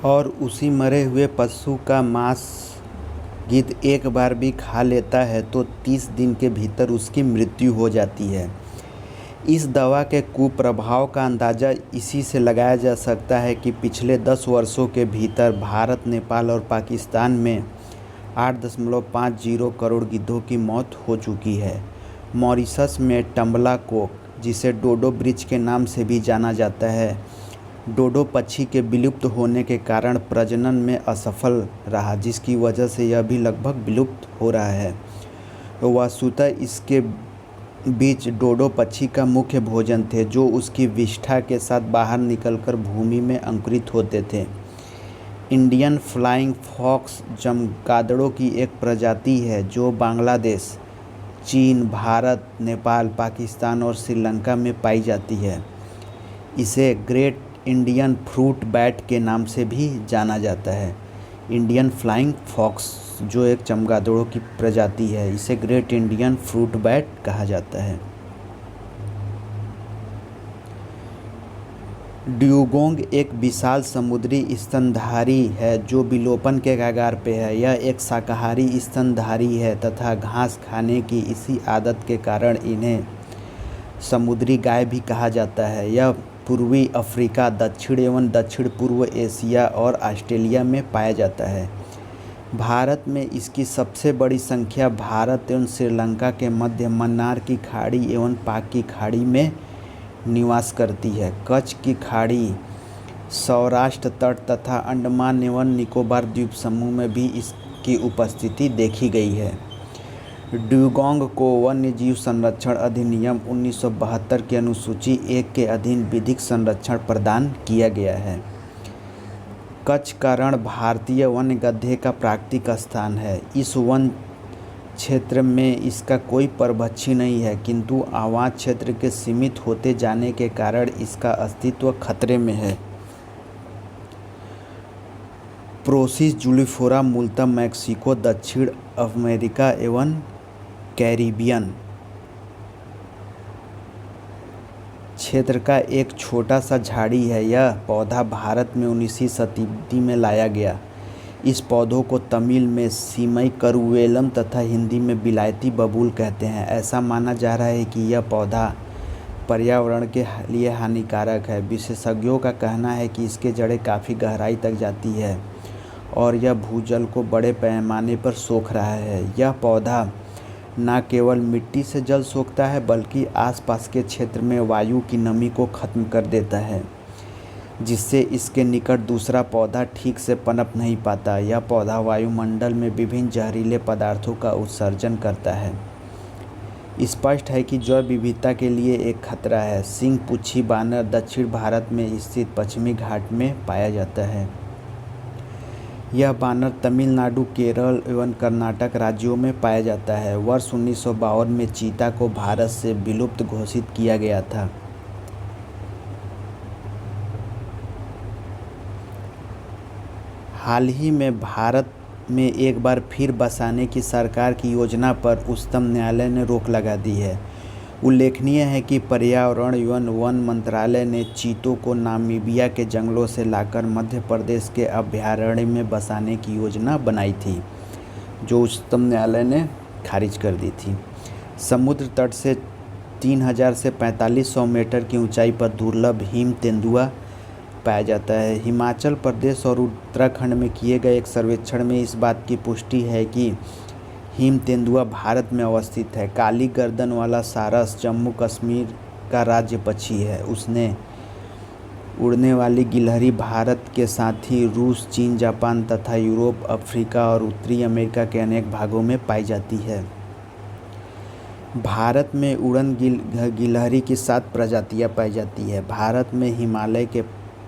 और उसी मरे हुए पशु का मांस गिद्ध एक बार भी खा लेता है तो 30 दिन के भीतर उसकी मृत्यु हो जाती है। इस दवा के कुप्रभाव का अंदाज़ा इसी से लगाया जा सकता है कि पिछले 10 वर्षों के भीतर भारत, नेपाल और पाकिस्तान में 8.50 करोड़ गिद्धों की मौत हो चुकी है। मॉरिशस में टम्बलाकोक, जिसे डोडो वृक्ष के नाम से भी जाना जाता है, डोडो पक्षी के विलुप्त होने के कारण प्रजनन में असफल रहा, जिसकी वजह से यह भी लगभग विलुप्त हो रहा है। वस्तुतः इसके बीज डोडो पक्षी का मुख्य भोजन थे, जो उसकी विष्ठा के साथ बाहर निकलकर भूमि में अंकुरित होते थे। इंडियन फ्लाइंग फॉक्स चमगादड़ों की एक प्रजाति है जो बांग्लादेश, चीन, भारत, नेपाल, पाकिस्तान और श्रीलंका में पाई जाती है। इसे ग्रेट इंडियन फ्रूट बैट के नाम से भी जाना जाता है। इंडियन फ्लाइंग फॉक्स जो एक चमगादड़ों की प्रजाति है, इसे ग्रेट इंडियन फ्रूट बैट कहा जाता है। ड्यूगोंग एक विशाल समुद्री स्तनधारी है जो विलोपन के कगार पे है। यह एक शाकाहारी स्तनधारी है तथा घास खाने की इसी आदत के कारण इन्हें समुद्री गाय भी कहा जाता है। यह पूर्वी अफ्रीका, दक्षिण एवं दक्षिण पूर्व एशिया और ऑस्ट्रेलिया में पाया जाता है। भारत में इसकी सबसे बड़ी संख्या भारत एवं श्रीलंका के मध्य मन्नार की खाड़ी एवं पाक की खाड़ी में निवास करती है। कच्छ की खाड़ी, सौराष्ट्र तट तथा अंडमान एवं निकोबार द्वीप समूह में भी इसकी उपस्थिति देखी गई है। ड्यूगोंग को वन्यजीव संरक्षण अधिनियम 1972 की अनुसूची 1 के अधीन विधिक संरक्षण प्रदान किया गया है। कच्छ का रण भारतीय वन्य गधे का प्राकृतिक स्थान है। इस वन क्षेत्र में इसका कोई परभक्षी नहीं है, किंतु आवास क्षेत्र के सीमित होते जाने के कारण इसका अस्तित्व खतरे में है। प्रोसिस जूलिफोरा मूलतः मैक्सिको, दक्षिण अमेरिका एवं कैरिबियन क्षेत्र का एक छोटा सा झाड़ी है। यह पौधा भारत में 19वीं शताब्दी में लाया गया। इस पौधों को तमिल में सीमई करुवेलम तथा हिंदी में बिलायती बबूल कहते हैं। ऐसा माना जा रहा है कि यह पौधा पर्यावरण के लिए हानिकारक है। विशेषज्ञों का कहना है कि इसके जड़ें काफ़ी गहराई तक जाती है और यह भूजल को बड़े पैमाने पर सोख रहा है। यह पौधा न केवल मिट्टी से जल सोखता है बल्कि आसपास के क्षेत्र में वायु की नमी को खत्म कर देता है, जिससे इसके निकट दूसरा पौधा ठीक से पनप नहीं पाता। यह पौधा वायुमंडल में विभिन्न जहरीले पदार्थों का उत्सर्जन करता है। स्पष्ट है कि जैव विविधता के लिए एक खतरा है। सिंह-पुच्छी बानर दक्षिण भारत में स्थित पश्चिमी घाट में पाया जाता है। यह बानर तमिलनाडु, केरल एवं कर्नाटक राज्यों में पाया जाता है। वर्ष 1952 में चीता को भारत से विलुप्त घोषित किया गया था। हाल ही में भारत में एक बार फिर बसाने की सरकार की योजना पर उच्चतम न्यायालय ने रोक लगा दी है। उल्लेखनीय है कि पर्यावरण एवं वन मंत्रालय ने चीतों को नामीबिया के जंगलों से लाकर मध्य प्रदेश के अभयारण्य में बसाने की योजना बनाई थी, जो उच्चतम न्यायालय ने खारिज कर दी थी। समुद्र तट से 3000 से 4500 मीटर की ऊंचाई पर दुर्लभ हिम तेंदुआ पाया जाता है। हिमाचल प्रदेश और उत्तराखंड में किए गए एक सर्वेक्षण में इस बात की पुष्टि है कि हिम तेंदुआ भारत में अवस्थित है। काली गर्दन वाला सारस जम्मू कश्मीर का राज्य पक्षी है। उसने उड़ने वाली गिलहरी भारत के साथ ही रूस, चीन, जापान तथा यूरोप, अफ्रीका और उत्तरी अमेरिका के अनेक भागों में पाई जाती है। भारत में उड़न गिलहरी की 7 प्रजातियां पाई जाती है। भारत में हिमालय के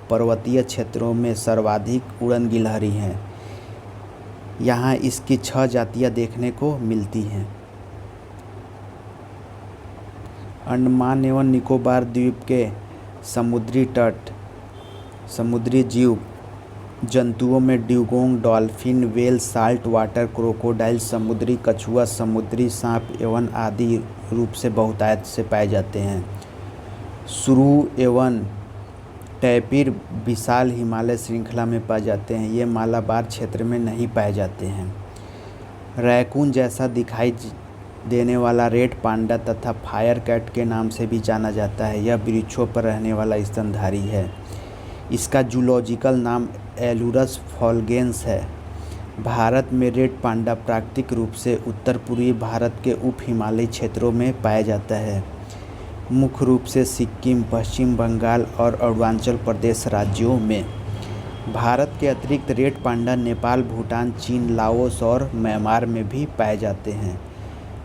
पर्वतीय क्षेत्रों में सर्वाधिक उड़न गिलहरी हैं। यहाँ इसकी 6 जातियाँ देखने को मिलती हैं। अंडमान एवं निकोबार द्वीप के समुद्री तट समुद्री जीव जंतुओं में dugong, dolphin, whale, salt water crocodile, समुद्री कछुआ, समुद्री सांप एवं आदि रूप से बहुतायत से पाए जाते हैं। सुरु एवं टैपिर विशाल हिमालय श्रृंखला में पाए जाते हैं। ये मालाबार क्षेत्र में नहीं पाए जाते हैं। रैकून जैसा दिखाई देने वाला रेड पांडा तथा फायर कैट के नाम से भी जाना जाता है। यह वृक्षों पर रहने वाला स्तनधारी है। इसका जूलॉजिकल नाम एलुरस फॉल्गेंस है। भारत में रेड पांडा प्राकृतिक रूप से उत्तर पूर्वी भारत के उप हिमालयी क्षेत्रों में पाया जाता है, मुख्य रूप से सिक्किम, पश्चिम बंगाल और अरुणाचल प्रदेश राज्यों में। भारत के अतिरिक्त रेड पांडा नेपाल, भूटान, चीन, लाओस और म्यांमार में भी पाए जाते हैं।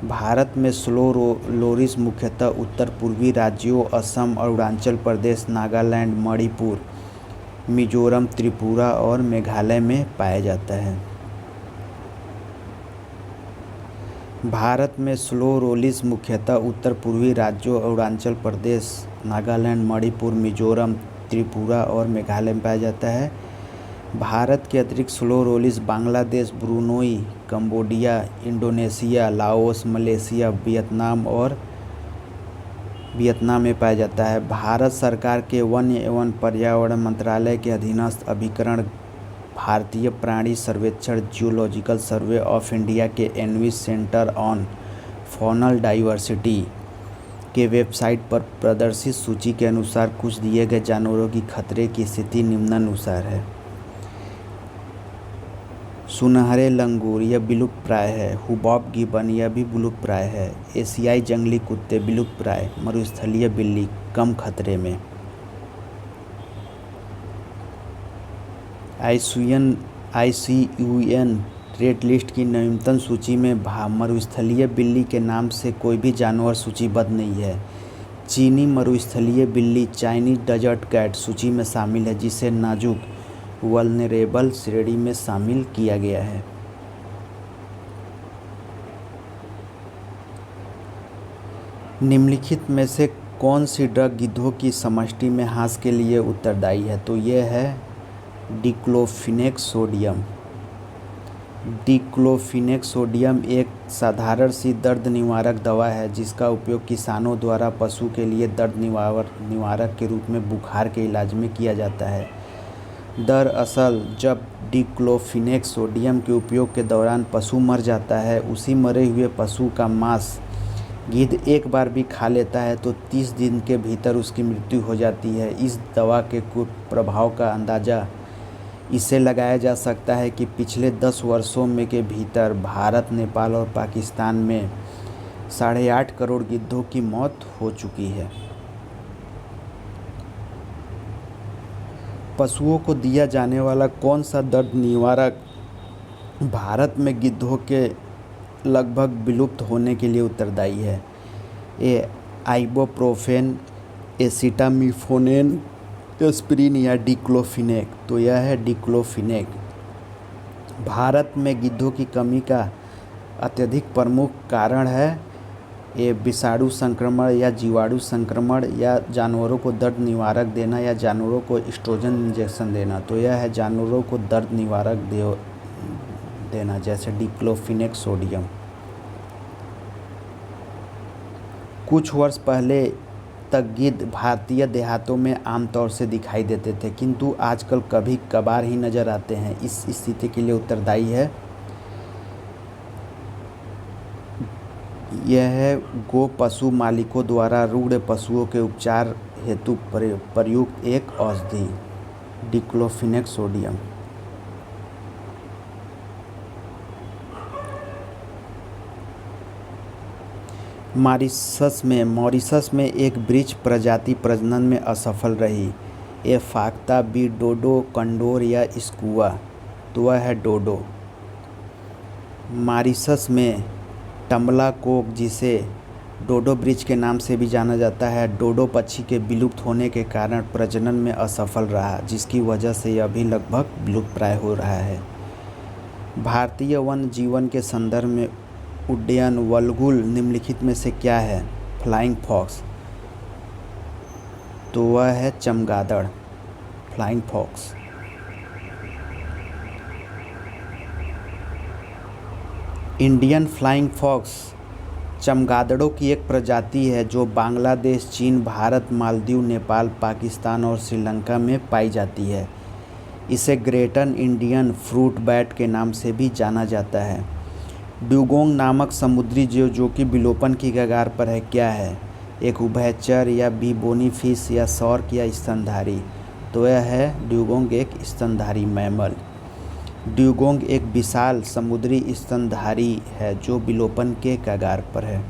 भारत में स्लो लोरिस मुख्यतः उत्तर पूर्वी राज्यों असम, अरुणाचल प्रदेश, नागालैंड, मणिपुर, मिजोरम, त्रिपुरा और मेघालय में पाया जाता है। भारत में स्लो रोलिस मुख्यतः उत्तर पूर्वी राज्यों अरुणाचल प्रदेश, नागालैंड, मणिपुर, मिजोरम, त्रिपुरा और मेघालय में पाया जाता है। भारत के अतिरिक्त slow loris Bangladesh, Brunei, Cambodia, Indonesia, Laos, Malaysia, Vietnam में पाया जाता है। भारत सरकार के वन एवं पर्यावरण मंत्रालय के अधीनस्थ अभिकरण भारतीय प्राणी सर्वेक्षण जियोलॉजिकल सर्वे ऑफ इंडिया के एनविस सेंटर ऑन फॉनल डाइवर्सिटी के वेबसाइट पर प्रदर्शित सूची के अनुसार कुछ दिए गए जानवरों की खतरे की स्थिति निम्नानुसार है। सुनहरे लंगूर यह विलुप्त प्राय है। हुबॉब गिबन यह भी विलुप्त प्राय है। एशियाई जंगली कुत्ते विलुप्त प्राय। मरुस्थलीय बिल्ली कम खतरे में। IUCN रेड लिस्ट की नवीनतम सूची में मरुस्थलीय बिल्ली के नाम से कोई भी जानवर सूचीबद्ध नहीं है। चीनी मरुस्थलीय बिल्ली चाइनीज डेजर्ट कैट सूची में शामिल है, जिसे नाजुक वल्नरेबल श्रेणी में शामिल किया गया है। निम्नलिखित में से कौन सी ड्रग गिद्धों की समष्टि में ह्रास के लिए उत्तरदायी है? तो यह है डिक्लोफिनेक सोडियम। डिक्लोफिनेक सोडियम एक साधारण सी दर्द निवारक दवा है, जिसका उपयोग किसानों द्वारा पशु के लिए दर्द निवारक के रूप में बुखार के इलाज में किया जाता है। दरअसल जब डिक्लोफिनेक सोडियम के उपयोग के दौरान पशु मर जाता है, उसी मरे हुए पशु का मांस गिद्ध एक बार भी खा लेता है तो 30 दिन के भीतर उसकी मृत्यु हो जाती है। इस दवा के कुप्रभाव का अंदाज़ा इससे लगाया जा सकता है कि पिछले 10 वर्षों में के भीतर भारत, नेपाल और पाकिस्तान में 8.5 करोड़ गिद्धों की मौत हो चुकी है। पशुओं को दिया जाने वाला कौन सा दर्द निवारक भारत में गिद्धों के लगभग विलुप्त होने के लिए उत्तरदायी है? ए आइबोप्रोफेन, एसिटामिनोफेन, एस्पिरिन या डिक्लोफिनेक? तो यह है डिक्लोफिनेक। भारत में गिद्धों की कमी का अत्यधिक प्रमुख कारण है ये विषाणु संक्रमण या जीवाणु संक्रमण, या जानवरों को दर्द निवारक देना, या जानवरों को एस्ट्रोजन इंजेक्शन देना। तो यह है जानवरों को दर्द निवारक देना, जैसे डिक्लोफिनेक सोडियम। कुछ वर्ष पहले तक गिद्ध भारतीय देहातों में आमतौर से दिखाई देते थे, किंतु आजकल कभी कभार ही नजर आते हैं। इस स्थिति के लिए उत्तरदायी है यह है गो पशु मालिकों द्वारा रूढ़ पशुओं के उपचार हेतु प्रयुक्त एक औषधि डिक्लोफिनेक सोडियम। मॉरिशस में एक वृक्ष प्रजाति प्रजनन में असफल रही। ये फाख्ता, बी डोडो, कंडोर या स्कुआ। तो वह है डोडो। मॉरिशस में टम्बला कोक, जिसे डोडो वृक्ष के नाम से भी जाना जाता है, डोडो पक्षी के विलुप्त होने के कारण प्रजनन में असफल रहा, जिसकी वजह से यह भी लगभग विलुप्त प्राय हो रहा है। भारतीय वन जीवन के संदर्भ में उड्डयन वल्गुल निम्नलिखित में से क्या है? Flying fox. तो वह है चमगादड़, flying fox. Indian flying fox चमगादड़ों की एक प्रजाति है जो बांग्लादेश, चीन, भारत, मालदीव, नेपाल, पाकिस्तान और श्रीलंका में पाई जाती है। इसे ग्रेटन इंडियन फ्रूट बैट के नाम से भी जाना जाता है। ड्यूगोंग नामक समुद्री जीव जो कि विलोपन की कगार पर है क्या है? एक उभयचर या बीबोनी फिश या सॉर्क या स्तनधारी? तो यह है ड्यूगोंग एक स्तनधारी मैमल। ड्यूगोंग एक विशाल समुद्री स्तनधारी है जो विलोपन के कगार पर है।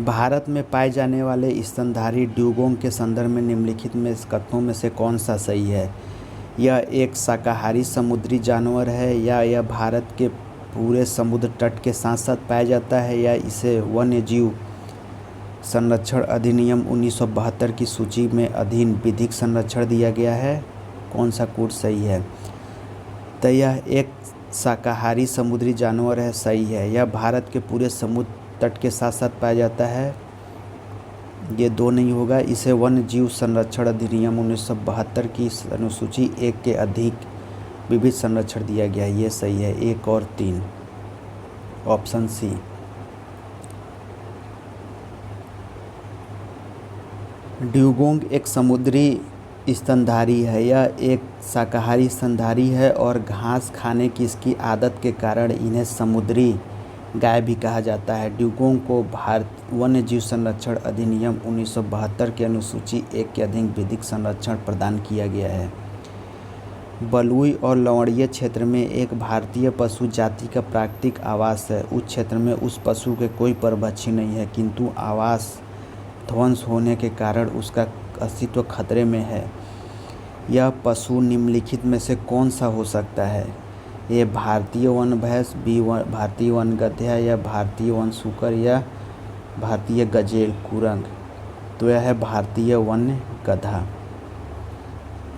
भारत में पाए जाने वाले स्तनधारी ड्यूगोंग के संदर्भ में निम्नलिखित में कथनों में से कौन सा सही है? यह एक शाकाहारी समुद्री जानवर है, या यह भारत के पूरे समुद्र तट के साथ साथ पाया जाता है, या इसे वन्यजीव संरक्षण अधिनियम 1972 की सूची में अधीन विधिक संरक्षण दिया गया है? कौन सा कोड सही है? तो यह एक शाकाहारी समुद्री जानवर है, सही है। यह भारत के पूरे समुद्र तट के साथ साथ पाया जाता है, ये 2 नहीं होगा। इसे वन्य जीव संरक्षण अधिनियम 1972 की अनुसूची 1 के अधिक विविध संरक्षण दिया गया है, ये सही है। 1 और 3 ऑप्शन सी। ड्यूगोंग एक समुद्री स्तनधारी है। यह एक शाकाहारी स्तनधारी है और घास खाने की इसकी आदत के कारण इन्हें समुद्री गाय भी कहा जाता है। ड्यूगोंग को भारत वन्य जीव संरक्षण अधिनियम 1972 के अनुसूची 1 के अधीन विधिक संरक्षण प्रदान किया गया है। बलुई और लवणीय क्षेत्र में एक भारतीय पशु जाति का प्राकृतिक आवास है। उस क्षेत्र में उस पशु के कोई परभक्षी नहीं है, किंतु आवास ध्वंस होने के कारण उसका अस्तित्व खतरे में है। यह पशु निम्नलिखित में से कौन सा हो सकता है? ये भारतीय वन भैंस, बी भारतीय वन गधा, या भारतीय वन सूकर, या भारतीय गजेल कुरंग? तो यह है भारतीय वन गधा।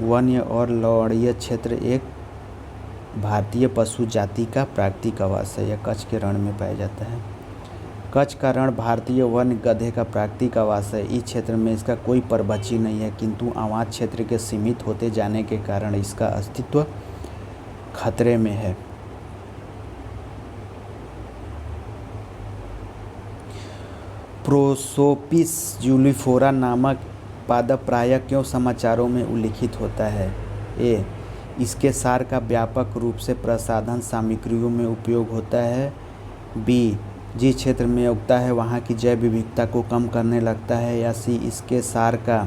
वन्य और लवणीय क्षेत्र एक भारतीय पशु जाति का प्राकृतिक आवास है। यह कच्छ के रण में पाया जाता है। कच्छ का रण भारतीय वन गधे का प्राकृतिक आवास है। इस क्षेत्र में इसका कोई परभक्षी नहीं है, किंतु आवास क्षेत्र के सीमित होते जाने के कारण इसका अस्तित्व खतरे में है। प्रोसोपिस जूलिफोरा नामक पादप प्रायः क्यों समाचारों में उल्लिखित होता है? ए, इसके सार का व्यापक रूप से प्रसाधन सामग्रियों में उपयोग होता है। बी, जिस क्षेत्र में उगता है वहाँ की जैव विविधता को कम करने लगता है। या सी, इसके सार का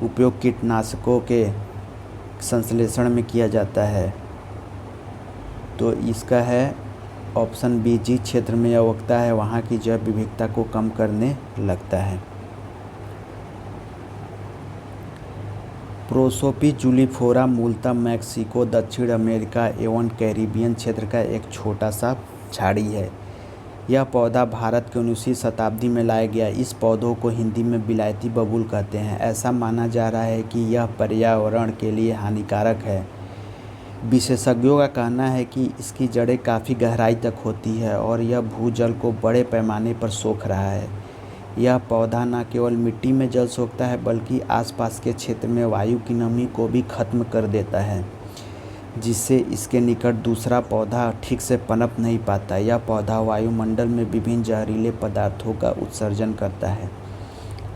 उपयोग कीटनाशकों के संश्लेषण में किया जाता है। तो इसका है ऑप्शन बी, जिस क्षेत्र में यह उगता है वहाँ की जैव विविधता को कम करने लगता है। प्रोसोपिस जूलिफोरा मूलतः मैक्सिको, दक्षिण अमेरिका एवं कैरिबियन क्षेत्र का एक छोटा सा झाड़ी है। यह पौधा भारत के 19वीं शताब्दी में लाया गया। इस पौधों को हिंदी में विलायती बबूल कहते हैं। ऐसा माना जा रहा है कि यह पर्यावरण के लिए हानिकारक है। विशेषज्ञों का कहना है कि इसकी जड़ें काफ़ी गहराई तक होती है और यह भूजल को बड़े पैमाने पर सोख रहा है। यह पौधा न केवल मिट्टी में जल सोखता है बल्कि आसपास के क्षेत्र में वायु की नमी को भी खत्म कर देता है, जिससे इसके निकट दूसरा पौधा ठीक से पनप नहीं पाता। यह पौधा वायुमंडल में विभिन्न जहरीले पदार्थों का उत्सर्जन करता है।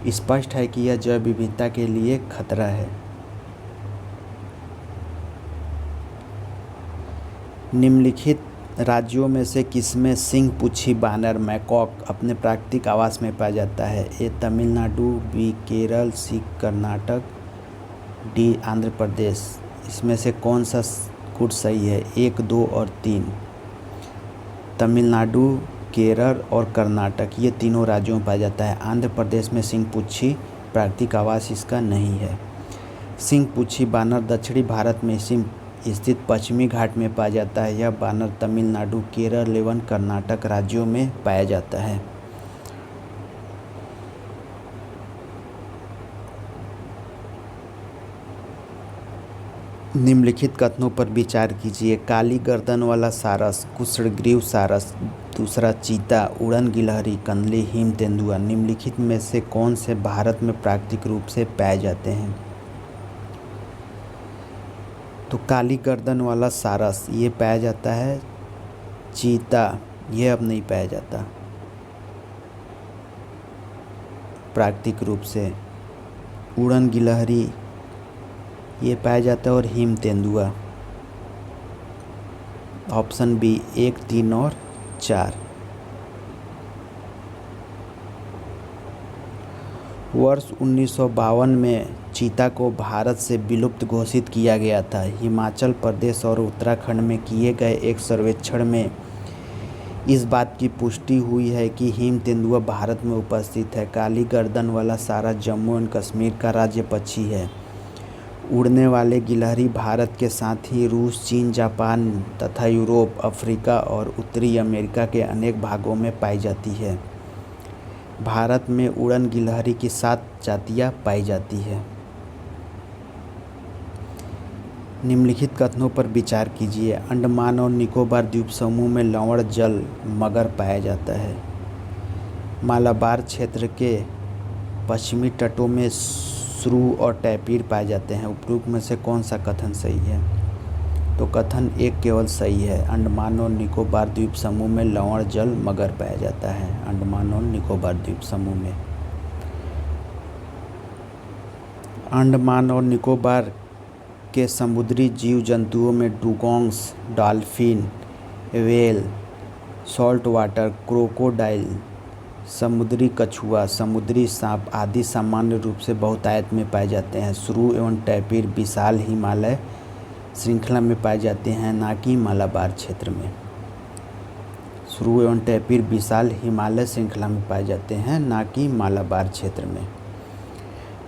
स्पष्ट है कि यह जैव विविधता के लिए खतरा है। निम्नलिखित राज्यों में से किसमें सिंह-पूछी बानर मैकॉक अपने प्राकृतिक आवास में पाया जाता है? ए, तमिलनाडु, बी, केरल, सी, कर्नाटक, डी, आंध्र प्रदेश? इसमें से कौन सा कोड सही है? 1, 2 और 3। तमिलनाडु, केरल और कर्नाटक ये तीनों राज्यों में पाया जाता है। आंध्र प्रदेश में सिंह-पूछी प्राकृतिक आवास इसका नहीं है। सिंह-पूछी बानर दक्षिणी भारत में स्थित पश्चिमी घाट में पाया जाता है। यह बानर तमिलनाडु, केरल एवं कर्नाटक राज्यों में पाया जाता है। निम्नलिखित कथनों पर विचार कीजिए। काली गर्दन वाला सारस, कृष्णग्रीव सारस, दूसरा चीता, उड़न गिलहरी, कंदली, हिम तेंदुआ निम्नलिखित में से कौन से भारत में प्राकृतिक रूप से पाए जाते हैं? तो काली गर्दन वाला सारस ये पाया जाता है चीता यह अब नहीं पाया जाता प्राकृतिक रूप से। उड़न गिलहरी ये पाया जाता है, और हिम तेंदुआ। ऑप्शन बी 1, 3 और 4। वर्ष 1952 में चीता को भारत से विलुप्त घोषित किया गया था। हिमाचल प्रदेश और उत्तराखंड में किए गए एक सर्वेक्षण में इस बात की पुष्टि हुई है कि हिम तेंदुआ भारत में उपस्थित है। काली गर्दन वाला सारा जम्मू एंड कश्मीर का राज्य पक्षी है। उड़ने वाले गिलहरी भारत के साथ ही रूस, चीन, जापान तथा यूरोप, अफ्रीका और उत्तरी अमेरिका के अनेक भागों में पाई जाती है। भारत में उड़न गिलहरी की 7 जातियाँ पाई जाती है। निम्नलिखित कथनों पर विचार कीजिए। अंडमान और निकोबार द्वीप समूह में लवण जल मगर पाया जाता है। मालाबार क्षेत्र के पश्चिमी तटों में श्रू और टैपीर पाए जाते हैं। उपरोक्त में से कौन सा कथन सही है? तो कथन 1 केवल सही है। अंडमान और निकोबार द्वीप समूह में लवण जल मगर पाया जाता है। अंडमान और निकोबार द्वीप समूह में। अंडमान और निकोबार के समुद्री जीव जंतुओं में dugongs, dolphin, whale, salt water crocodile, समुद्री कछुआ, समुद्री सांप आदि सामान्य रूप से बहुतायत में पाए जाते हैं। श्रू एवं टैपीर विशाल हिमालय श्रृंखला में पाए जाते हैं, ना कि मालाबार क्षेत्र में। श्रू एवं टैपीर विशाल हिमालय श्रृंखला में पाए जाते हैं, ना कि मालाबार क्षेत्र में।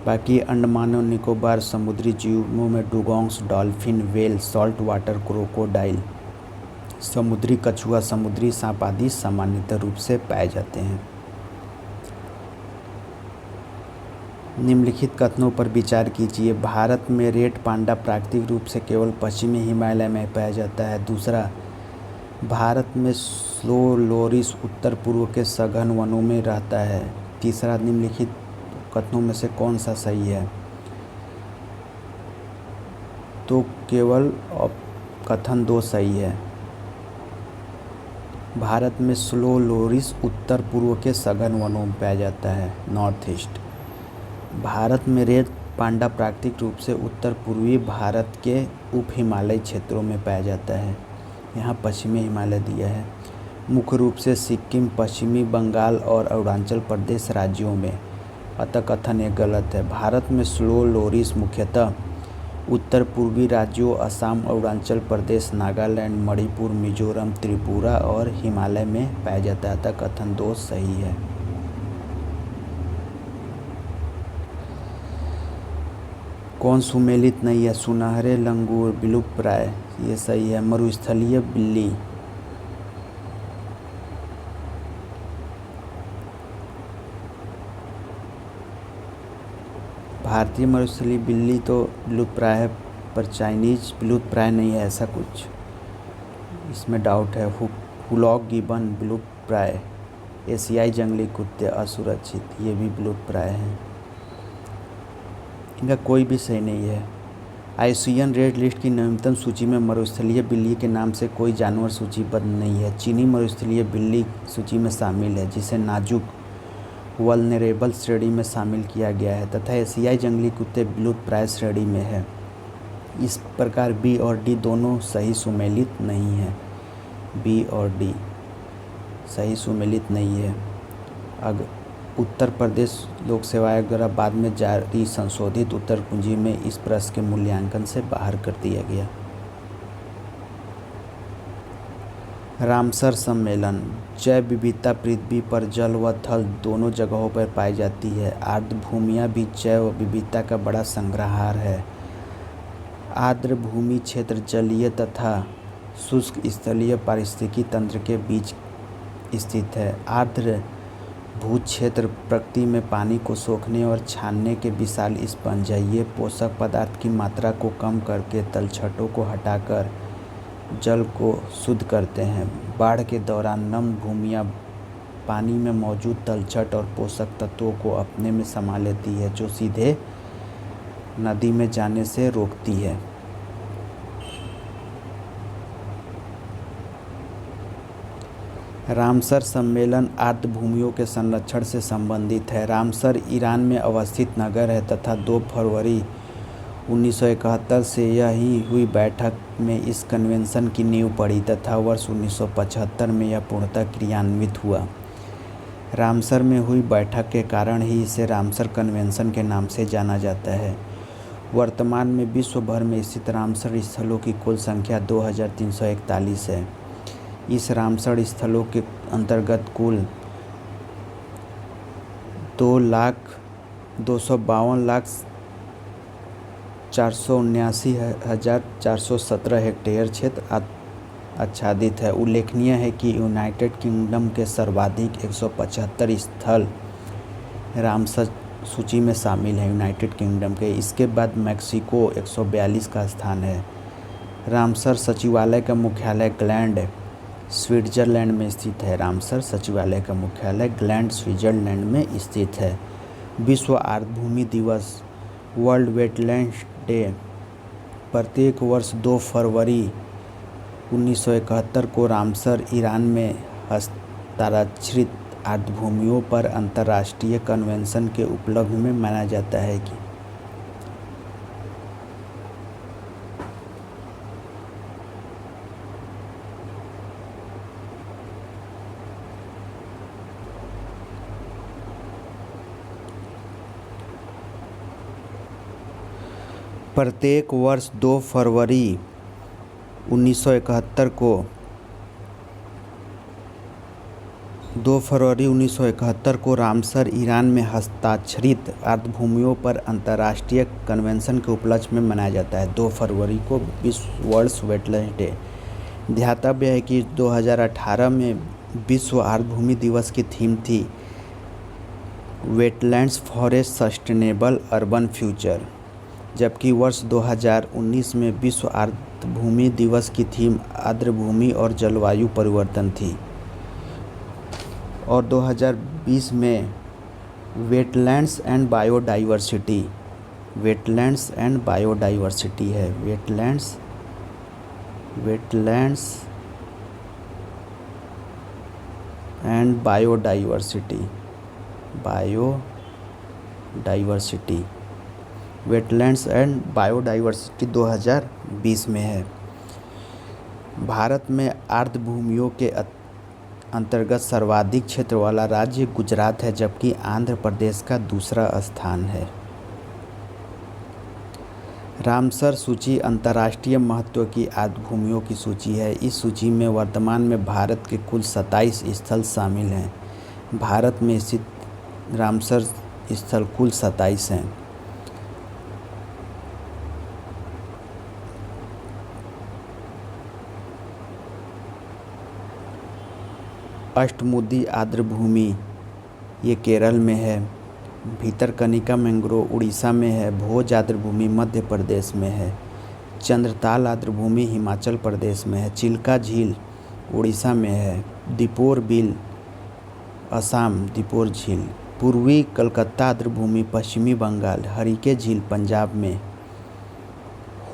बाकी अंडमान और निकोबार समुद्री जीवों में dugongs, dolphin, whale, salt water crocodile, समुद्री कछुआ, समुद्री सांप आदि सामान्यतः रूप से पाए जाते हैं। निम्नलिखित कथनों पर विचार कीजिए। भारत में रेड पांडा प्राकृतिक रूप से केवल पश्चिमी हिमालय में पाया जाता है। दूसरा, भारत में स्लो लोरिस उत्तर पूर्व के सघन वनों में रहता है। तीसरा, निम्नलिखित कथनों में से कौन सा सही है? तो केवल कथन 2 सही है। भारत में स्लो लोरिस उत्तर पूर्व के सघन वनों में पाया जाता है, नॉर्थ ईस्ट। भारत में रेड पांडा प्राकृतिक रूप से उत्तर पूर्वी भारत के उप हिमालयी क्षेत्रों में पाया जाता है। यहाँ पश्चिमी हिमालय दिया है। मुख्य रूप से सिक्किम, पश्चिमी बंगाल और अरुणाचल प्रदेश राज्यों में। अतः कथन ये गलत है। भारत में स्लो लोरिस मुख्यतः उत्तर पूर्वी राज्यों असम, अरुणाचल प्रदेश, नागालैंड, मणिपुर, मिजोरम, त्रिपुरा और हिमालय में पाया जाता है। अतः कथन 2 सही है। कौन सुमेलित नहीं है? सुनहरे लंगूर विलुप्तप्राय, ये सही है। मरुस्थलीय बिल्ली, भारतीय मरुस्थलीय बिल्ली तो विलुप्तप्राय है, पर चाइनीज विलुप्तप्राय नहीं है, ऐसा कुछ इसमें डाउट है। हुलॉक गिबन विलुप्तप्राय। एशियाई जंगली कुत्ते असुरक्षित, ये भी विलुप्तप्राय हैं। इनका कोई भी सही नहीं है। आईयूसीएन रेड लिस्ट की नवीनतम सूची में मरुस्थलीय बिल्ली के नाम से कोई जानवर सूचीबद्ध नहीं है। चीनी मरुस्थलीय बिल्ली सूची में शामिल है, जिसे नाजुक वल्नरेबल श्रेणी में शामिल किया गया है, तथा एशियाई जंगली कुत्ते विलुप्तप्राय श्रेणी में है। इस प्रकार बी और डी दोनों सही सुमेलित नहीं है। बी और डी सही सुमेलित नहीं है। उत्तर प्रदेश लोक सेवा आयोग द्वारा बाद में जारी संशोधित उत्तर कुंजी में इस प्रश्न के मूल्यांकन से बाहर कर दिया गया। रामसर सम्मेलन। जैव विविधता पृथ्वी पर जल व थल दोनों जगहों पर पाई जाती है। आर्द्र भूमियाँ भी जैव विविधता का बड़ा संग्रहार है। आर्द्र भूमि क्षेत्र जलीय तथा शुष्क स्थलीय पारिस्थितिकी तंत्र के बीच स्थित है। आर्द्र भू क्षेत्र प्रकृति में पानी को सोखने और छानने के विशाल स्पंज है। ये पोषक पदार्थ की मात्रा को कम करके तलछटों को हटाकर जल को शुद्ध करते हैं। बाढ़ के दौरान नम भूमियाँ पानी में मौजूद तलछट और पोषक तत्वों को अपने में समा लेती है, जो सीधे नदी में जाने से रोकती है। रामसर सम्मेलन आर्द्रभूमियों के संरक्षण से संबंधित है। रामसर ईरान में अवस्थित नगर है तथा 2 फरवरी 1971 से यही हुई बैठक में इस कन्वेंशन की नींव पड़ी तथा वर्ष 1975 में यह पूर्णतः क्रियान्वित हुआ। रामसर में हुई बैठक के कारण ही इसे रामसर कन्वेंशन के नाम से जाना जाता है। वर्तमान में विश्व भर में स्थित रामसर स्थलों की कुल संख्या 2341 है। इस रामसर स्थलों के अंतर्गत कुल 2,479,417 हेक्टेयर क्षेत्र आच्छादित है। उल्लेखनीय है कि यूनाइटेड किंगडम के सर्वाधिक 175 स्थल रामसर सूची में शामिल हैं। यूनाइटेड किंगडम के इसके बाद मैक्सिको 142 का स्थान है। रामसर सचिवालय का मुख्यालय ग्लैंड स्विट्जरलैंड में स्थित है। रामसर सचिवालय का मुख्यालय ग्लैंड स्विट्जरलैंड में स्थित है। विश्व आर्द्रभूमि दिवस वर्ल्ड वेटलैंड्स डे प्रत्येक वर्ष 2 फरवरी 1971 को रामसर ईरान में हस्ताक्षरित आर्द्रभूमियों पर अंतर्राष्ट्रीय कन्वेंशन के उपलक्ष्य में मनाया जाता है कि प्रत्येक वर्ष 2 फरवरी 1971 को रामसर ईरान में हस्ताक्षरित आर्द्रभूमियों पर अंतर्राष्ट्रीय कन्वेंशन के उपलक्ष्य में मनाया जाता है। 2 फरवरी को विश्व वर्ल्ड वेटलैंड डे। ध्यातव्य है कि 2018 में विश्व आर्द्रभूमि दिवस की थीम थी wetlands for a sustainable urban future, जबकि वर्ष 2019 में विश्व आर्द्रभूमि दिवस की थीम आर्द्रभूमि और जलवायु परिवर्तन थी और 2020 में वेटलैंड्स एंड बायोडाइवर्सिटी है। Wetlands and biodiversity wetlands and biodiversity 2020 में है। भारत में आर्द्रभूमियों के अंतर्गत सर्वाधिक क्षेत्र वाला राज्य गुजरात है, जबकि आंध्र प्रदेश का दूसरा स्थान है। रामसर सूची अंतर्राष्ट्रीय महत्व की आर्द्रभूमियों की सूची है। इस सूची में वर्तमान में भारत के कुल 27 स्थल शामिल हैं। भारत में स्थित रामसर स्थल कुल 27 हैं। अष्टमुदी आर्द्रभूमि ये केरल में है। भीतरकनिका मैंग्रोव उड़ीसा में है। भोज आर्द्रभूमि मध्य प्रदेश में है। चंद्रताल आर्द्रभूमि हिमाचल प्रदेश में है। चिल्का झील उड़ीसा में है। दीपोर बिल असम दीपोर झील। पूर्वी कलकत्ता आर्द्रभूमि पश्चिमी बंगाल। हरिके झील पंजाब में।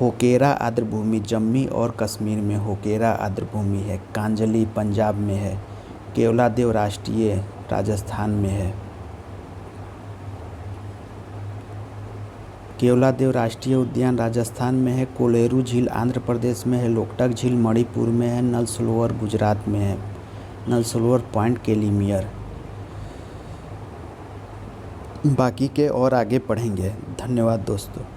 होकेरा आर्द्रभूमि जम्मू और कश्मीर में होकेरा आर्द्रभूमि है। कांजली पंजाब में है। केवलादेव राष्ट्रीय राजस्थान में है। केवलादेव राष्ट्रीय उद्यान राजस्थान में है। कोलेरू झील आंध्र प्रदेश में है। लोकटक झील मणिपुर में है। नल सरोवर गुजरात में है। नल सरोवर पॉइंट कैलीमियर। बाकी के और आगे पढ़ेंगे। धन्यवाद दोस्तों।